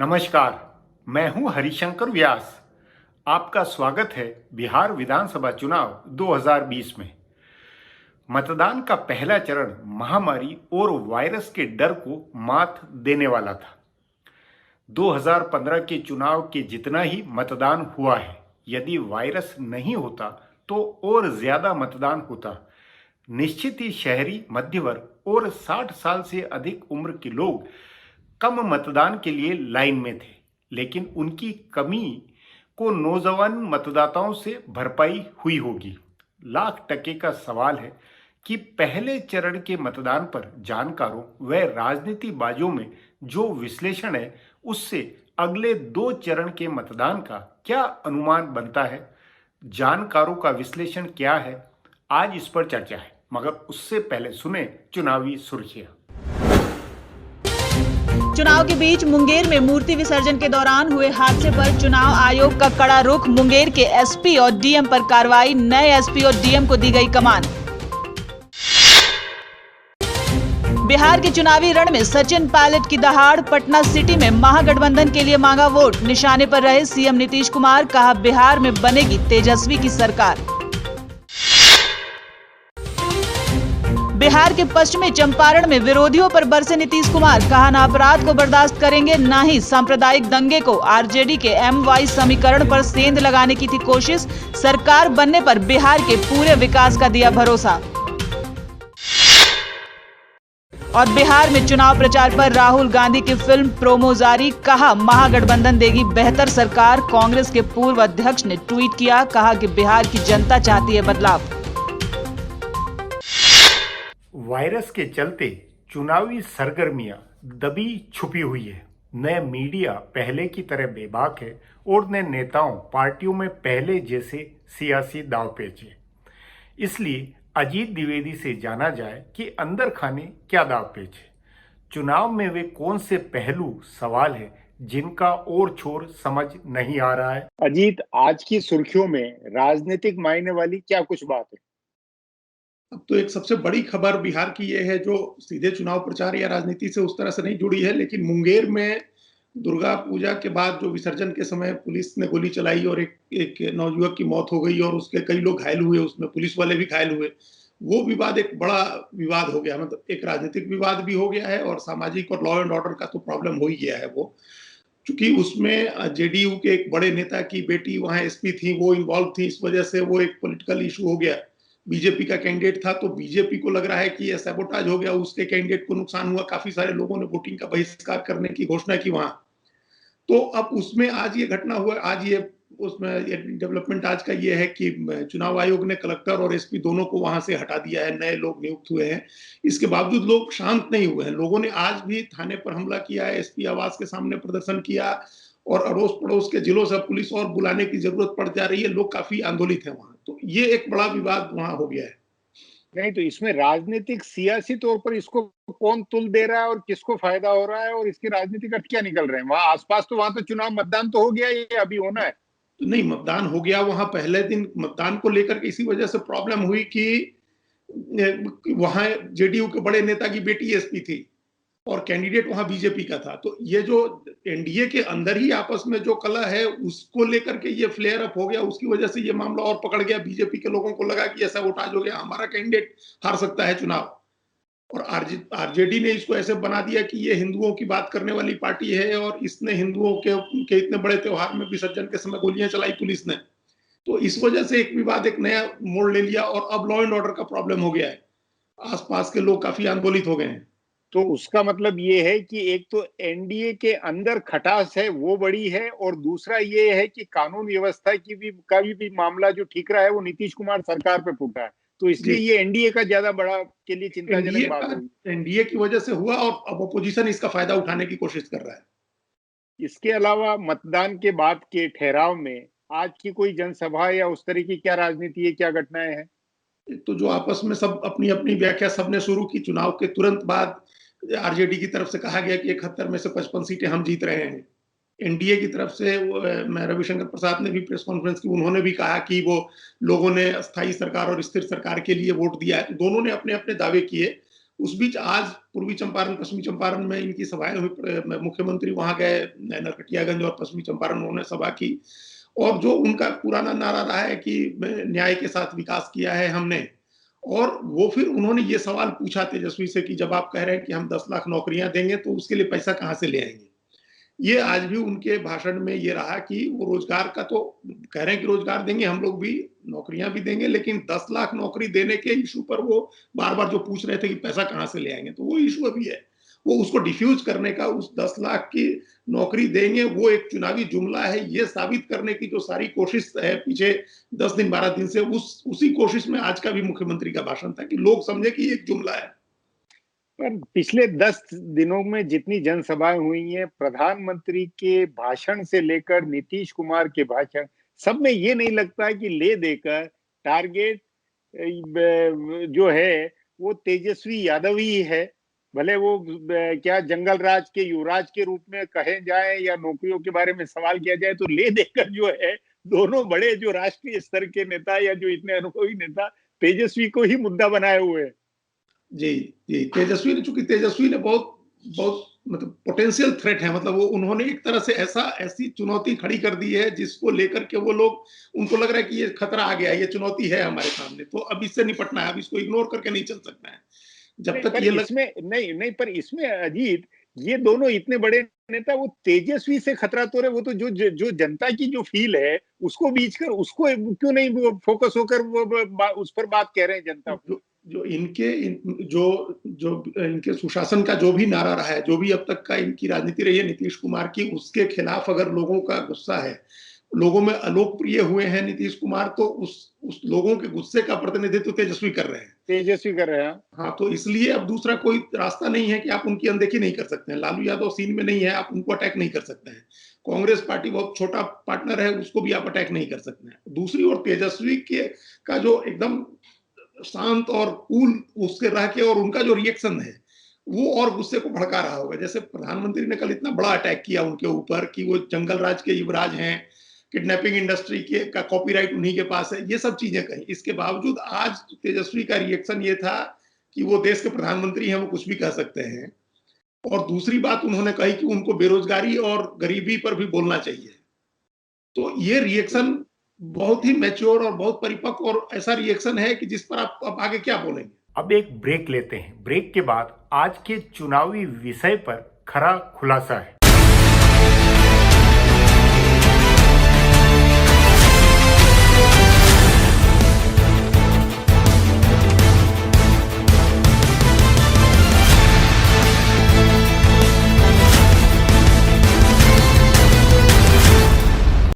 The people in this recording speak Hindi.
नमस्कार, मैं हूं हरिशंकर व्यास। आपका स्वागत है बिहार विधानसभा चुनाव 2020 में। मतदान का पहला चरण महामारी और वायरस के डर को मात देने वाला था। 2015 के चुनाव के जितना ही मतदान हुआ है। यदि वायरस नहीं होता तो और ज्यादा मतदान होता। निश्चित ही शहरी, मध्य वर्ग और 60 साल से अधिक उम्र के लोग कम मतदान के लिए लाइन में थे, लेकिन उनकी कमी को नौजवान मतदाताओं से भरपाई हुई होगी। लाख टके का सवाल है कि पहले चरण के मतदान पर जानकारों व राजनीतिबाजों में जो विश्लेषण है, उससे अगले 2 चरण के मतदान का क्या अनुमान बनता है। जानकारों का विश्लेषण क्या है, आज इस पर चर्चा है, मगर उससे पहले सुने चुनावी सुर्खियां। चुनाव के बीच मुंगेर में मूर्ति विसर्जन के दौरान हुए हादसे पर चुनाव आयोग का कड़ा रुख। मुंगेर के एसपी और डीएम पर कार्रवाई। नए एसपी और डीएम को दी गई कमान। बिहार के चुनावी रण में सचिन पायलट की दहाड़। पटना सिटी में महागठबंधन के लिए मांगा वोट। निशाने पर रहे सीएम नीतीश कुमार। कहा, बिहार में बनेगी तेजस्वी की सरकार। बिहार के पश्चिमी चंपारण में विरोधियों पर बरसे नीतीश कुमार। कहा, ना अपराध को बर्दाश्त करेंगे, ना ही सांप्रदायिक दंगे को। आरजेडी के MY समीकरण पर सेंध लगाने की थी कोशिश। सरकार बनने पर बिहार के पूरे विकास का दिया भरोसा। और बिहार में चुनाव प्रचार पर राहुल गांधी की फिल्म प्रोमो जारी। कहा, महागठबंधन देगी बेहतर सरकार। कांग्रेस के पूर्व अध्यक्ष ने ट्वीट किया। कहा कि बिहार की जनता चाहती है बदलाव। वायरस के चलते चुनावी सरगर्मियां दबी छुपी हुई है। नए मीडिया पहले की तरह बेबाक है और नए नेताओं पार्टियों में पहले जैसे सियासी दांवपेच है। इसलिए अजीत द्विवेदी से जाना जाए कि अंदर खाने क्या दांवपेच है। चुनाव में वे कौन से पहलू सवाल है जिनका और छोर समझ नहीं आ रहा है। अजीत, आज की सुर्खियों में राजनीतिक मायने वाली क्या कुछ बात है? अब तो एक सबसे बड़ी खबर बिहार की ये है, जो सीधे चुनाव प्रचार या राजनीति से उस तरह से नहीं जुड़ी है, लेकिन मुंगेर में दुर्गा पूजा के बाद जो विसर्जन के समय पुलिस ने गोली चलाई और एक नवयुवक की मौत हो गई और उसके कई लोग घायल हुए, उसमें पुलिस वाले भी घायल हुए। वो विवाद एक बड़ा विवाद हो गया, मतलब एक राजनीतिक विवाद भी हो गया है और सामाजिक और लॉ एंड ऑर्डर का तो प्रॉब्लम हो ही गया है। वो चूंकि उसमें जेडीयू के एक बड़े नेता की बेटी वहां एसपी थी, वो इन्वॉल्व थी, इस वजह से वो एक पॉलिटिकल इशू हो गया। बीजेपी का कैंडिडेट था, तो बीजेपी को लग रहा है कि यह सैबोटाज हो गया, उसके कैंडिडेट को नुकसान हुआ। काफी सारे लोगों ने वोटिंग का बहिष्कार करने की घोषणा की वहां। तो अब उसमें आज ये घटना हुआ, आज ये उसमें ये डेवलपमेंट आज का ये है कि चुनाव आयोग ने कलेक्टर और एसपी दोनों को वहां से हटा दिया है, नए लोग नियुक्त हुए हैं। इसके बावजूद लोग शांत नहीं हुए हैं। लोगों ने आज भी थाने पर हमला किया है, एसपी आवास के सामने प्रदर्शन किया और अड़ोस पड़ोस के जिलों से पुलिस और बुलाने की जरूरत पड़ जा रही है। लोग काफी आंदोलित है वहां। तो ये एक बड़ा विवाद वहां हो गया है। नहीं तो इसमें राजनीतिक सियासी तौर पर इसको कौन तुल दे रहा है और किसको फायदा हो रहा है और इसके राजनीतिक अर्थ क्या निकल रहे हैं? वहां आसपास तो वहां तो चुनाव मतदान तो हो गया, ये अभी होना है। तो नहीं, मतदान हो गया वहां। पहले दिन मतदान को लेकर के इसी वजह से प्रॉब्लम हुई कि वहां जेडीयू के बड़े नेता की बेटी एसपी थी और कैंडिडेट वहां बीजेपी का था। तो ये जो एनडीए के अंदर ही आपस में जो कलह है, उसको लेकर के ये फ्लेयर अप हो गया। उसकी वजह से ये मामला और पकड़ गया। बीजेपी के लोगों को लगा कि ऐसा वोटाज हो गया, हमारा कैंडिडेट हार सकता है चुनाव। और आरजेडी ने इसको ऐसे बना दिया कि ये हिंदुओं की बात करने वाली पार्टी है और इसने हिंदुओं के इतने बड़े त्योहार में विसर्जन के समय गोलियां चलाई पुलिस ने। तो इस वजह से एक विवाद एक नया मोड़ ले लिया और अब लॉ एंड ऑर्डर का प्रॉब्लम हो गया है। आसपास के लोग काफी आंदोलित हो गए हैं। तो उसका मतलब ये है कि एक तो एनडीए के अंदर खटास है, वो बड़ी है, और दूसरा ये है कि कानून व्यवस्था का भी मामला जो ठीक रहा है वो नीतीश कुमार सरकार पे फूटा है। तो इसलिए ये एनडीए का ज्यादा बड़ा के लिए चिंताजनक बात है। एनडीए की वजह से हुआ और अब अपोजिशन इसका फायदा उठाने की कोशिश कर रहा है। इसके अलावा मतदान के बाद के ठहराव में आज की कोई जनसभा या उस तरह की क्या राजनीति है, क्या घटनाएं हैं? तो जो आपस में सब अपनी अपनी व्याख्या सबने शुरू की। चुनाव के तुरंत बाद आरजेडी की तरफ से कहा गया कि 71 में से 55 सीटें हम जीत रहे हैं। एनडीए की तरफ से रविशंकर प्रसाद ने भी प्रेस कॉन्फ्रेंस की, उन्होंने भी कहा कि वो लोगों ने अस्थायी सरकार और स्थिर सरकार के लिए वोट दिया है। दोनों ने अपने अपने दावे किए उस बीच आज पूर्वी चंपारण, पश्चिमी चंपारण में इनकी सभाएं हुई, मुख्यमंत्री वहां गए, नरकटियागंज और पश्चिमी चंपारण उन्होंने सभा की, और जो उनका पुराना नारा रहा है कि न्याय के साथ विकास किया है हमने, और वो फिर उन्होंने ये सवाल पूछा तेजस्वी से कि जब आप कह रहे हैं कि हम 10 लाख नौकरियां देंगे तो उसके लिए पैसा कहां से ले आएंगे। ये आज भी उनके भाषण में ये रहा कि वो रोजगार का तो कह रहे हैं कि रोजगार देंगे, हम लोग भी नौकरियां भी देंगे, लेकिन 10 लाख नौकरी देने के इशू पर वो बार बार जो पूछ रहे थे कि पैसा कहां से ले आएंगे, तो वो इशू अभी है। वो उसको डिफ्यूज करने का, उस 10 लाख की नौकरी देंगे वो एक चुनावी जुमला है, ये साबित करने की जो सारी कोशिश है पिछले 10 दिन 12 दिन से, उसी कोशिश में आज का भी मुख्यमंत्री का भाषण था कि लोग समझे कि ये एक जुमला है। पर पिछले 10 दिनों में जितनी जनसभाएं हुई हैं, प्रधानमंत्री के भाषण से लेकर नीतीश कुमार के भाषण, सब में ये नहीं लगता है कि ले देकर टारगेट जो है वो तेजस्वी यादव ही है। भले वो क्या जंगल राज के युवराज के रूप में कहे जाए या नौकरियों के बारे में सवाल किया जाए, तो ले देकर जो है दोनों बड़े जो राष्ट्रीय स्तर के नेता या जो इतने अनुभवी नेता तेजस्वी को ही मुद्दा बनाए हुए हैं। जी, जी, तेजस्वी ने, चूंकि तेजस्वी ने बहुत बहुत मतलब पोटेंशियल थ्रेट है, मतलब वो उन्होंने एक तरह से ऐसी चुनौती खड़ी कर दी है जिसको लेकर के वो लोग, उनको लग रहा है कि ये खतरा आ गया, ये चुनौती है हमारे सामने, तो अब इससे निपटना है, अब इसको इग्नोर करके नहीं चल सकता है। जब तक ये इसमें नहीं, पर इसमें अजीत, ये दोनों इतने बड़े नेता, वो तेजस्वी से खतरा तो रहे, वो तो जो जनता की जो फील है उसको बीच कर उसको क्यों नहीं फोकस होकर वो उस पर बात कह रहे हैं जनता को। जो इनके सुशासन का जो भी नारा रहा है, जो भी अब तक का इनकी राजनीति रही है नीतीश कुमार की, उसके खिलाफ अगर लोगों का गुस्सा है, लोगों में अलोकप्रिय हुए हैं नीतीश कुमार, तो उस लोगों के गुस्से का प्रतिनिधित्व तेजस्वी कर रहे हैं। हाँ, तो इसलिए अब दूसरा कोई रास्ता नहीं है कि आप उनकी अनदेखी नहीं कर सकते हैं। लालू यादव सीन में नहीं है, आप उनको अटैक नहीं कर सकते हैं। कांग्रेस पार्टी बहुत छोटा पार्टनर है, उसको भी आप अटैक नहीं कर सकते हैं। दूसरी ओर तेजस्वी का जो एकदम शांत और कूल उसके रह के, और उनका जो रिएक्शन है वो और गुस्से को भड़का रहा होगा। जैसे प्रधानमंत्री ने कल इतना बड़ा अटैक किया उनके ऊपर कि वो जंगल राज के युवराज हैं, किडनैपिंग इंडस्ट्री का कॉपीराइट उन्हीं के पास है, ये सब चीजें कही। इसके बावजूद आज तेजस्वी का रिएक्शन ये था कि वो देश के प्रधानमंत्री हैं, वो कुछ भी कह सकते हैं। और दूसरी बात उन्होंने कही कि उनको बेरोजगारी और गरीबी पर भी बोलना चाहिए। तो ये रिएक्शन बहुत ही मैच्योर और बहुत परिपक्व और ऐसा रिएक्शन है कि जिस पर आप अब आगे क्या बोलेंगे। अब एक ब्रेक लेते हैं। ब्रेक के बाद आज के चुनावी विषय पर खरा खुलासा है।